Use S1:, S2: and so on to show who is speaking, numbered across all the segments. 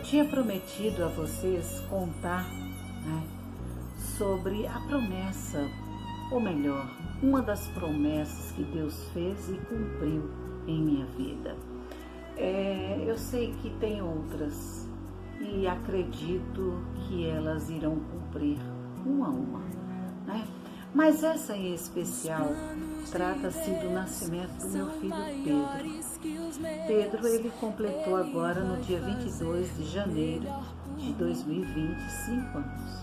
S1: tinha prometido a vocês contar, né, sobre a promessa, ou melhor, uma das promessas que Deus fez e cumpriu em minha vida. Eu sei que tem outras e acredito que elas irão cumprir uma a uma, né? Mas essa em especial trata-se do nascimento do meu filho Pedro. Pedro, ele completou agora no dia 22 de janeiro de 2020, 5 anos.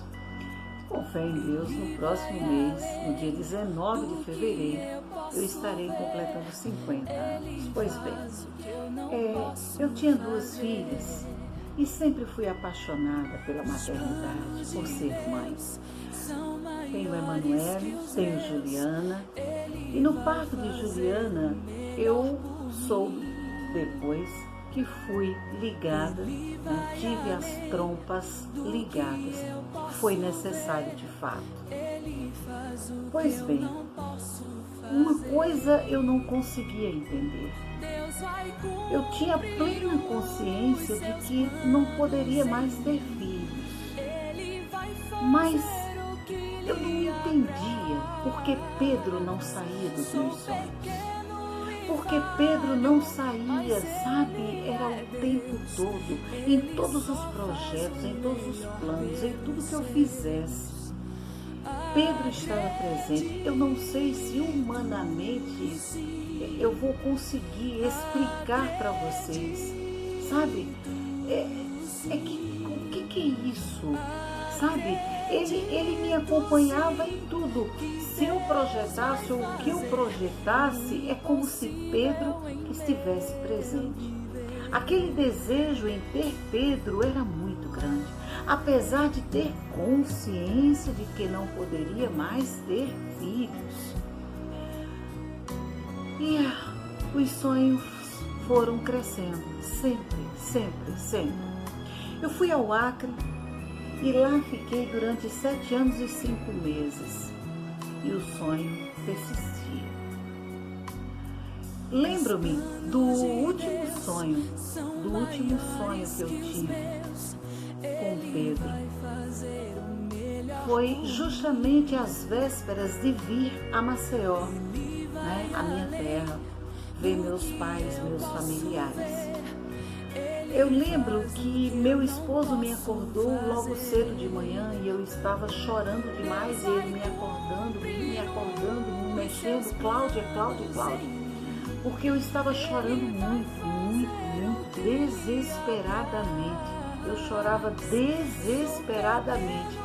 S1: Com fé em Deus, no próximo mês, no dia 19 de fevereiro, eu estarei completando 50 anos. Pois bem, eu tinha 2 filhas e sempre fui apaixonada pela maternidade, por ser mãe. Tenho Emanuele, tenho Juliana, e no parto de Juliana eu soube depois que fui ligada, né, tive as trompas ligadas, foi necessário de fato. Pois bem, uma coisa eu não conseguia entender. Eu tinha plena consciência de que não poderia mais ter filhos, mas eu não entendia por que Pedro não saía dos meus sonhos. Porque Pedro não saía, sabe, era o tempo todo, em todos os projetos, em todos os planos, em tudo que eu fizesse. Pedro estava presente. Eu não sei se humanamente eu vou conseguir explicar para vocês, sabe? O que é isso? Sabe? Ele me acompanhava em tudo. Se eu projetasse ou o que eu projetasse, é como se Pedro estivesse presente. Aquele desejo em ter Pedro era muito grande, apesar de ter consciência de que não poderia mais ter filhos. E os sonhos foram crescendo, sempre. Eu fui ao Acre e lá fiquei durante 7 anos e 5 meses. E o sonho persistia. Lembro-me do último sonho que eu tive com Pedro. Foi justamente às vésperas de vir a Maceió, né, a minha terra, ver meus pais, meus familiares. Eu lembro que meu esposo me acordou logo cedo de manhã e eu estava chorando demais e ele me acordando, me mexendo, Cláudia, porque eu estava chorando muito, desesperadamente. Eu chorava desesperadamente.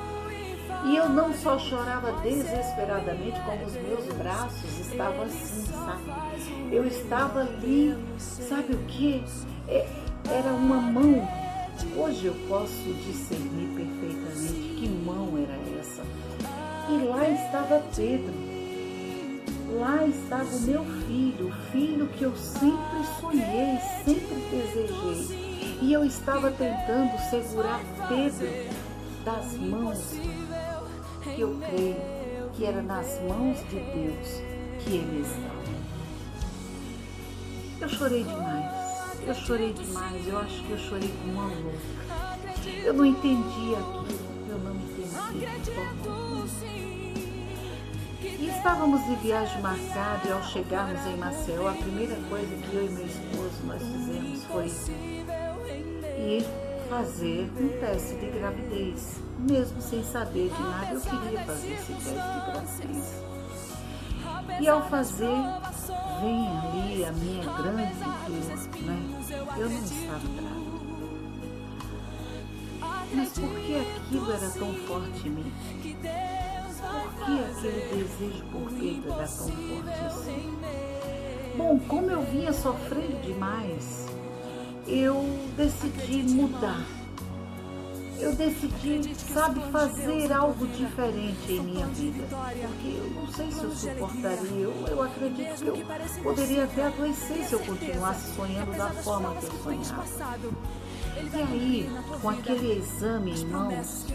S1: E eu não só chorava desesperadamente, como os meus braços estavam assim, sabe? Eu estava ali, sabe o que? Era uma mão. Hoje eu posso discernir perfeitamente que mão era essa. E lá estava Pedro. Lá estava o meu filho, o filho que eu sempre sonhei, sempre desejei. E eu estava tentando segurar Pedro das mãos que eu creio que era nas mãos de Deus que ele estava. Eu chorei demais, eu acho que eu chorei como uma louca. Eu não entendi aquilo, eu não entendi de forma alguma. E estávamos de viagem marcada e ao chegarmos em Maceió, a primeira coisa que eu e meu esposo nós fizemos foi ir fazer um teste de gravidez. Mesmo sem saber de nada, eu queria fazer esse teste de gravidez. E ao fazer, vem ali a minha grande dor, né? Eu não estava grávida. Mas por que aquilo era tão forte em mim? Por que aquele desejo por Pedro era tão forte assim? Bom, como eu vinha sofrendo demais, eu decidi mudar. Eu decidi, sabe, fazer algo diferente em minha vida. Porque eu não sei se eu suportaria, eu acredito que eu poderia até adoecer se eu continuasse sonhando da forma que eu sonhava. E aí, com aquele exame em mãos,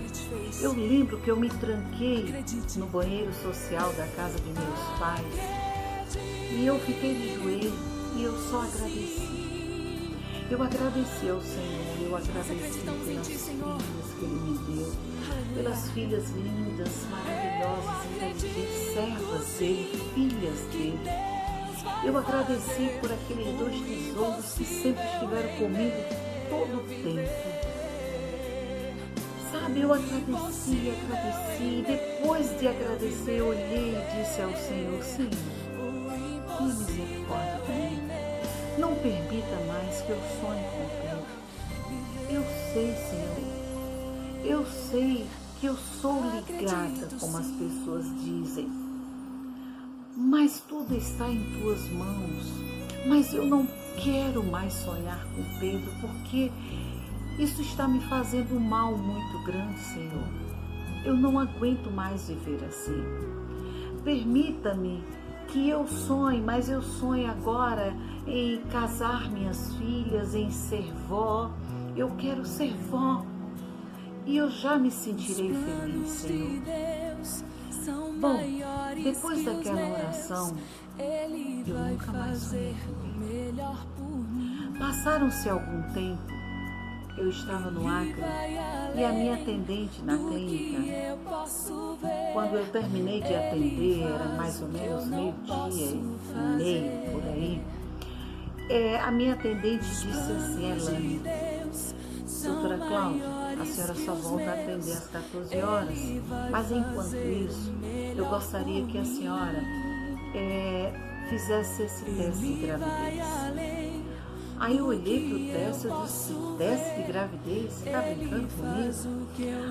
S1: eu lembro que eu me tranquei no banheiro social da casa de meus pais. E eu fiquei de joelho e eu só agradeci. Eu agradeci ao Senhor. eu agradeci pelas filhas que Ele me deu, pelas filhas lindas, maravilhosas, inteligentes, servas dele, filhas dele. Eu agradeci por aqueles 2 tesouros que sempre estiveram comigo todo o tempo. Sabe, eu agradeci, e depois de agradecer, eu olhei e disse ao Senhor: Senhor, tenha misericórdia de mim. Não permita mais que eu sonhe com Pedro. Eu sei, Senhor, eu sei que eu sou ligada, como as pessoas dizem, mas tudo está em tuas mãos. Mas eu não quero mais sonhar com Pedro, porque isso está me fazendo um mal muito grande, Senhor. Eu não aguento mais viver assim. Permita-me que eu sonhe, mas eu sonho agora em casar minhas filhas, em ser vó. Eu quero ser vó e eu já me sentirei feliz, Senhor. Bom, depois daquela oração, eu nunca mais sonhei com Ele. Passaram-se algum tempo, eu estava no Acre e a minha atendente na clínica, quando eu terminei de atender, era mais ou menos meio-dia e meio, por aí, a minha atendente disse assim: Elane, doutora Cláudia, a senhora só volta a atender às 14 horas, mas enquanto isso, eu gostaria que a senhora fizesse esse teste de gravidez. Aí eu olhei para o teste, eu disse: teste de gravidez? Você está brincando comigo?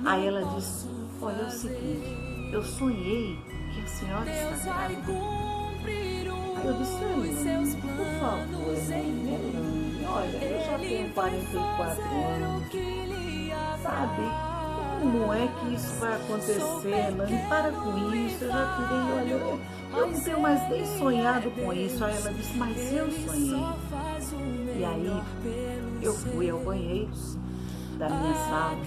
S1: Aí ela disse: olha, é o seguinte, eu sonhei que a senhora está grávida. Aí eu disse: Elane, por favor, Elane, olha, eu já tenho 44 anos, sabe? Como é que isso vai acontecer, Elane? Para com isso, eu já tirei, olha, eu não tenho mais nem sonhado com isso. Aí ela disse: mas eu sonhei. E aí eu fui ao banheiro da minha sala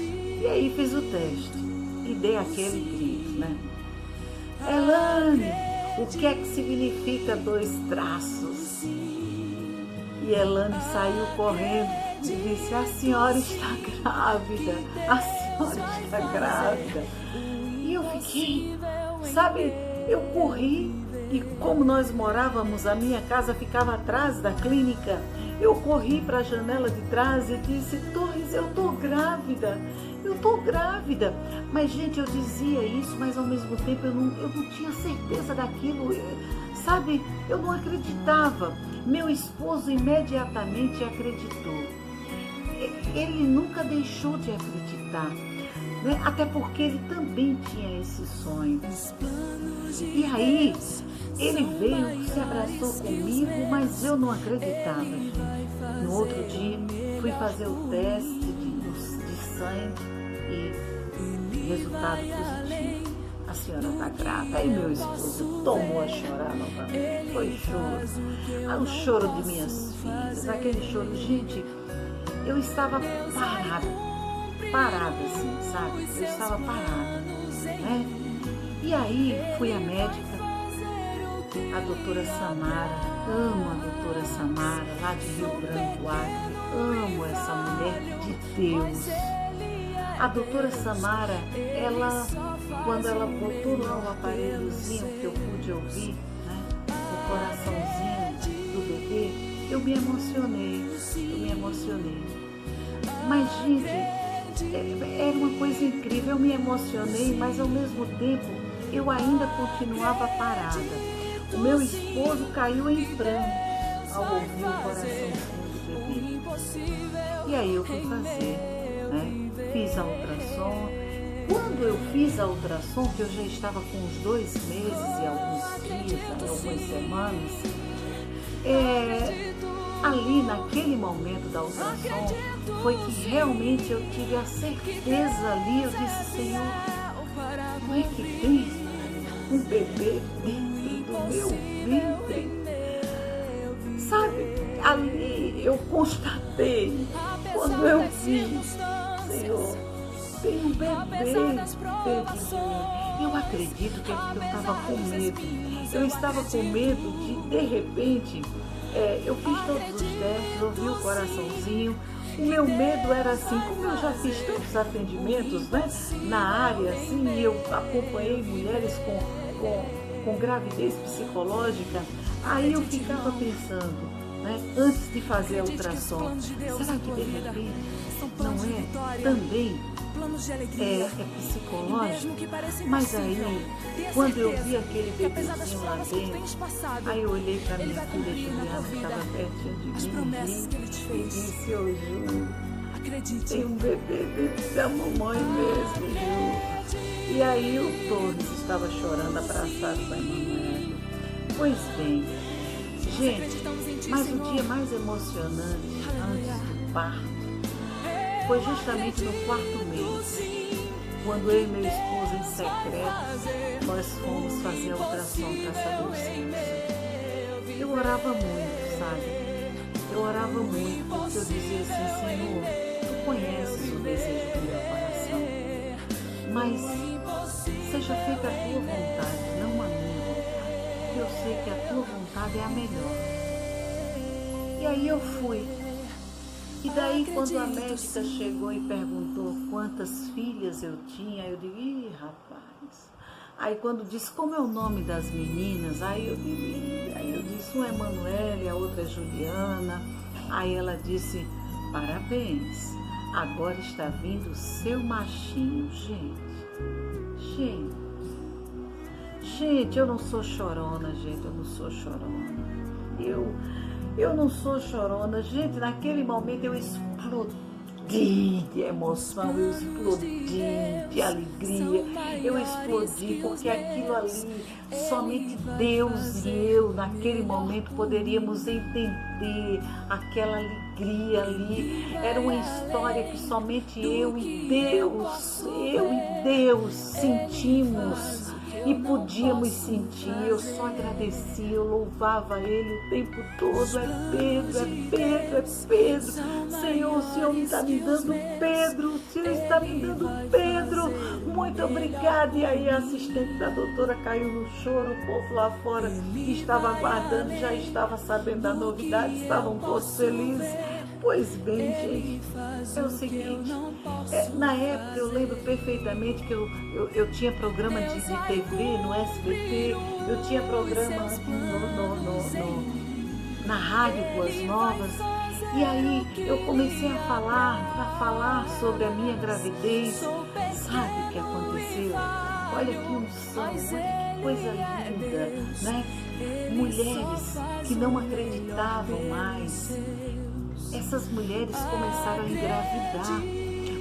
S1: e aí fiz o teste e dei aquele grito, né? Elane, o que é que significa 2 traços? E Elane saiu correndo e disse: a senhora está grávida, a senhora está grávida. E eu fiquei, sabe, eu corri. E como nós morávamos, a minha casa ficava atrás da clínica, eu corri para a janela de trás e disse: Torres, eu estou grávida, eu estou grávida. Mas, gente, eu dizia isso, mas ao mesmo tempo eu não tinha certeza daquilo, sabe? Eu não acreditava. Meu esposo imediatamente acreditou. Ele nunca deixou de acreditar, né? Até porque ele também tinha esse sonho. E aí, ele veio, se abraçou comigo, mas eu não acreditava, gente. No outro dia, fui fazer o teste de sangue e resultado positivo. A senhora está grávida. Aí meu esposo tomou a chorar novamente. Foi choro. O choro de minhas filhas, aquele choro. Gente, eu estava parada assim, sabe? Eu estava parada, né? E aí, fui à médica, a doutora Samara, amo a doutora Samara, lá de Rio Branco, Acre, amo essa mulher de Deus. A doutora Samara, quando ela botou lá o aparelhozinho que eu pude ouvir, né, o coraçãozinho do bebê, eu me emocionei. Mas, gente, era uma coisa incrível, eu me emocionei, mas ao mesmo tempo eu ainda continuava parada. O meu esposo caiu em prantos ao ouvir o coraçãozinho do bebê. E aí eu fui fazer, né? Fiz a ultrassom. Quando eu fiz a ultrassom, que eu já estava com uns 2 meses e alguns dias, algumas semanas, ali naquele momento da ultrassom, foi que realmente eu tive a certeza ali, eu disse: Senhor, como é que tem um bebê dentro do meu ventre? Sabe, ali eu constatei, quando eu vi, Senhor, tem um bebê dentro de mim. Eu acredito que é porque eu estava com medo. Eu estava com medo de repente, eu fiz todos os testes, ouvi o coraçãozinho, o meu medo era assim, como eu já fiz tantos atendimentos, né, na área, assim, e eu acompanhei mulheres com gravidez psicológica, aí eu ficava pensando, né, antes de fazer a ultrassom, será que de repente não é também psicológico? Mas aí, quando eu vi aquele bebezinho lá dentro, aí eu olhei para minha filha Juliana, que estava pertinho de mim, e disse, ô Ju, tem um bebê dentro da mamãe mesmo, Ju. E aí o Torres estava chorando, abraçado com a Emanuele. Pois bem, gente, mas o dia mais emocionante antes do parto foi justamente no 4º mês, quando eu e meu esposo, em secreto, nós fomos fazer a ultrassom para saber o sexo. Eu orava muito, sabe? Eu orava muito, porque eu dizia assim, Senhor, Tu conheces o desejo do meu coração, mas seja feita a Tua vontade, não a minha vontade, porque eu sei que a Tua vontade é a melhor. E aí eu fui. E daí, quando a médica chegou e perguntou quantas filhas eu tinha, eu digo, ih, rapaz. Aí, quando disse como é o nome das meninas, aí eu disse, uma é Emanuele, a outra é Juliana. Aí ela disse, parabéns, agora está vindo o seu machinho, Gente, eu não sou chorona, gente, eu não sou chorona. Eu não sou chorona, gente, naquele momento eu explodi de emoção, eu explodi de alegria, eu explodi porque aquilo ali, somente Deus e eu, naquele momento, poderíamos entender aquela alegria ali. Era uma história que somente eu e Deus sentimos. E podíamos sentir, eu só agradecia, eu louvava Ele o tempo todo. É Pedro. Senhor, o Senhor está me dando Pedro, o Senhor está me dando Pedro. Muito obrigada. E aí a assistente da doutora caiu no choro, o povo lá fora que estava aguardando, já estava sabendo da novidade, estavam todos felizes. Pois bem, gente, é o seguinte, na época eu lembro perfeitamente que eu tinha programa de TV no SBT, eu tinha programa na Rádio Boas Novas, e aí eu comecei a falar sobre a minha gravidez. Sabe o que aconteceu? Olha que unção, olha que coisa linda, né? Mulheres que não acreditavam mais, essas mulheres começaram a engravidar.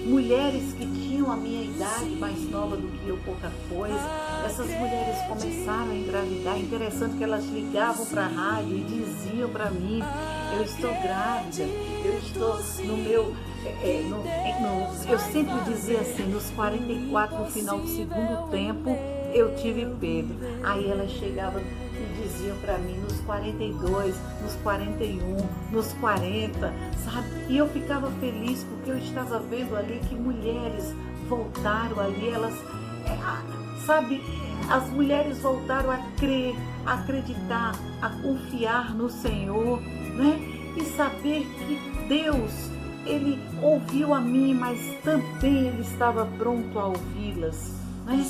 S1: Mulheres que tinham a minha idade, mais nova do que eu, pouca coisa, essas mulheres começaram a engravidar. Interessante que elas ligavam para a rádio e diziam para mim, eu estou grávida, eu estou no meu... eu sempre dizia assim, nos 44, no final do segundo tempo, eu tive Pedro. Aí elas chegavam e diziam para mim, nos 42, nos 41, nos 40, sabe? E eu ficava feliz porque eu estava vendo ali que mulheres voltaram ali, elas, sabe? As mulheres voltaram a crer, a acreditar, a confiar no Senhor, né? E saber que Deus, Ele ouviu a mim, mas também Ele estava pronto a ouvi-las, né?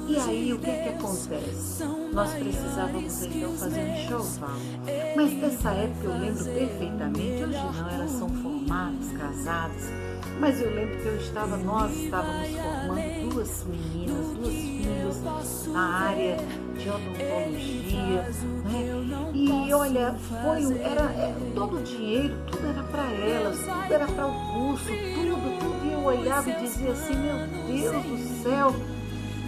S1: E aí, o que acontece? Nós precisávamos então fazer um enxoval. Mas nessa época eu lembro perfeitamente, hoje não, elas são formadas, casadas, mas eu lembro que nós estávamos formando duas meninas, duas filhas na área de odontologia, né? E olha, era todo o dinheiro, tudo era para elas, tudo era para o curso, tudo. E eu olhava e dizia assim, meu Deus do céu,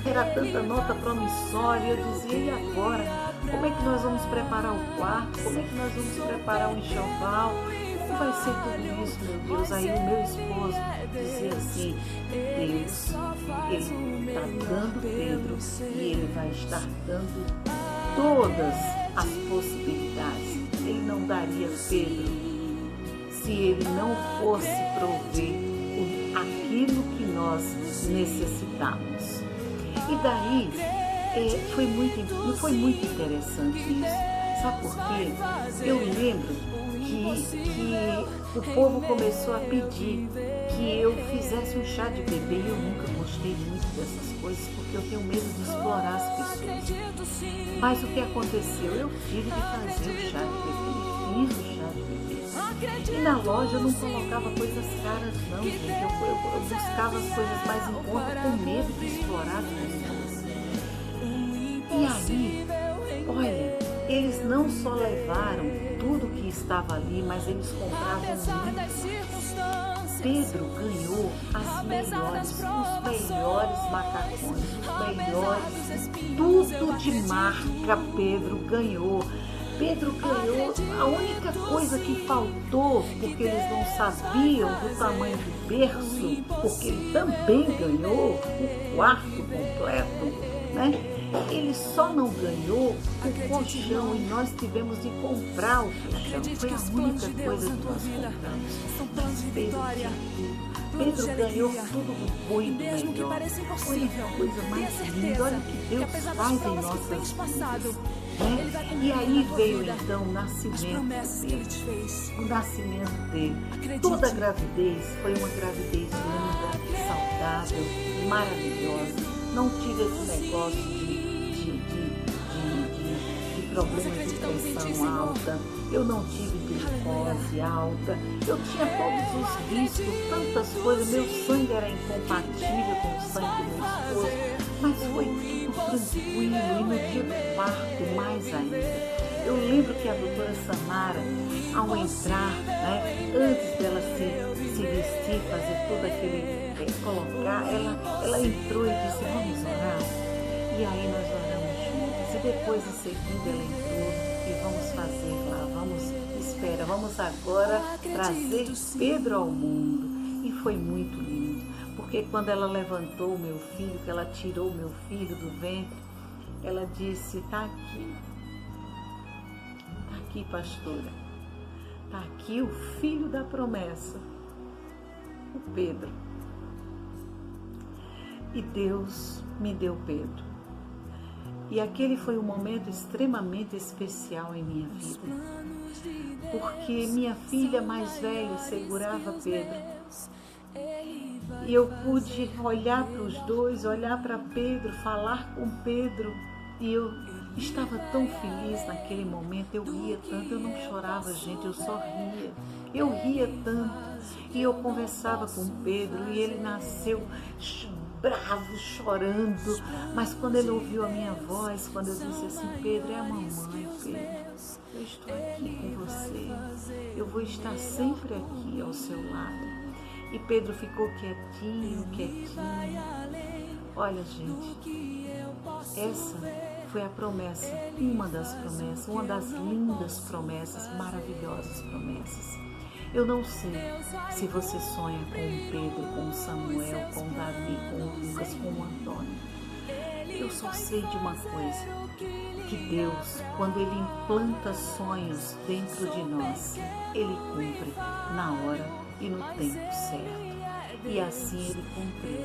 S1: era tanta nota promissória. Eu dizia, e agora? Como é que nós vamos preparar o quarto? Como é que nós vamos preparar o enxoval? Como vai ser tudo isso, meu Deus? Aí o meu esposo dizia assim, Deus, Ele está dando Pedro e Ele vai estar dando todas as possibilidades. Ele não daria Pedro se Ele não fosse prover aquilo que nós necessitamos. E daí, foi muito interessante isso. Sabe por quê? Eu lembro que o povo começou a pedir que eu fizesse um chá de bebê, e eu nunca gostei muito dessas coisas, porque eu tenho medo de explorar as pessoas. Mas o que aconteceu? Eu tive que fazer o chá de bebê, e fiz o chá de bebê. E na loja eu não colocava coisas caras não, gente. Eu buscava as coisas mais em conta com medo de explorar as pessoas. E aí, olha, eles não só levaram tudo que estava ali, mas eles compravam muito. Pedro ganhou as melhores, os melhores macacões, os melhores, tudo de marca Pedro ganhou. Pedro ganhou, a única coisa que faltou, porque eles não sabiam do tamanho do berço, porque ele também ganhou o quarto completo, né? Ele só não ganhou o colchão e nós tivemos de comprar o colchão. Foi a única coisa que nós compramos. Mas Pedro tinha tudo. Pedro ganhou tudo muito melhor. Olha que coisa mais linda, olha o que Deus faz em nossas vidas. Né? E aí veio então o nascimento dele. O nascimento dele. Toda a gravidez foi uma gravidez linda, saudável, maravilhosa. Não tive esse negócio de problemas de pressão alta, eu não tive glicose alta, eu tinha todos os riscos, tantas coisas, meu sangue era incompatível com o sangue do meu esposo, mas foi tudo tranquilo, e no dia do parto mais ainda. Eu lembro que a doutora Samara, ao entrar, né, antes dela se vestir, fazer todo aquele, colocar, ela entrou e disse, vamos orar? E aí nós oramos juntos, e depois em seguida ela entrou, e vamos fazer lá, vamos agora trazer Pedro ao mundo. E foi muito lindo, porque quando ela levantou o meu filho, que ela tirou o meu filho do ventre, ela disse, tá aqui, pastora, tá aqui o filho da promessa, o Pedro. E Deus me deu Pedro. E aquele foi um momento extremamente especial em minha vida, porque minha filha mais velha segurava Pedro. E eu pude olhar para os dois, olhar para Pedro, falar com Pedro, e eu estava tão feliz naquele momento, eu ria tanto, eu não chorava, gente, eu só ria. Eu ria tanto, e eu conversava com Pedro, e ele nasceu bravo, chorando, mas quando ele ouviu a minha voz, quando eu disse assim, Pedro, é a mamãe, Pedro, eu estou aqui com você, eu vou estar sempre aqui ao seu lado. E Pedro ficou quietinho. Olha, gente, essa foi a promessa, uma das promessas, uma das lindas promessas, maravilhosas promessas. Eu não sei se você sonha com o Pedro, com o Samuel, com o Davi, com o Lucas, com o Antônio. Eu só sei de uma coisa, que Deus, quando Ele implanta sonhos dentro de nós, Ele cumpre na hora e no tempo certo. E assim Ele cumpriu.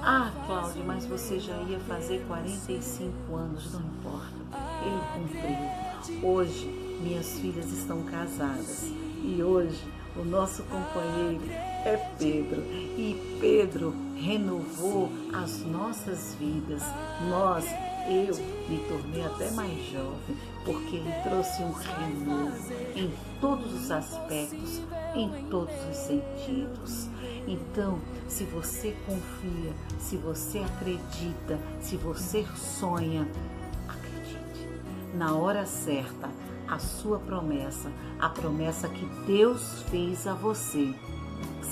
S1: Ah, Cláudia, mas você já ia fazer 45 anos, não importa. Ele cumpriu. Hoje, minhas filhas estão casadas e hoje o nosso companheiro é Pedro. E Pedro renovou as nossas vidas. Eu me tornei até mais jovem, porque ele trouxe um renovo em todos os aspectos, em todos os sentidos. Então, se você confia, se você acredita, se você sonha, acredite. Na hora certa, a sua promessa, a promessa que Deus fez a você,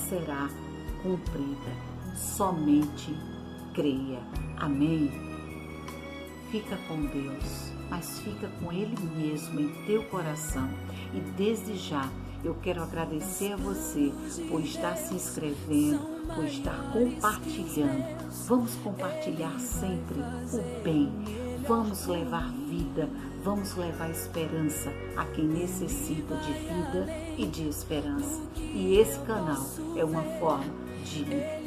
S1: será cumprida. Somente creia. Amém? Fica com Deus, mas fica com Ele mesmo em teu coração. E desde já, eu quero agradecer a você por estar se inscrevendo, por estar compartilhando. Vamos compartilhar sempre o bem. Vamos levar vida, vamos levar esperança a quem necessita de vida e de esperança. E esse canal é uma forma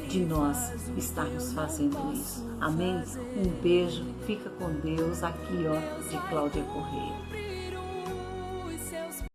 S1: de nós estarmos fazendo isso. Amém? Um beijo, fica com Deus, aqui de Cláudia Correia.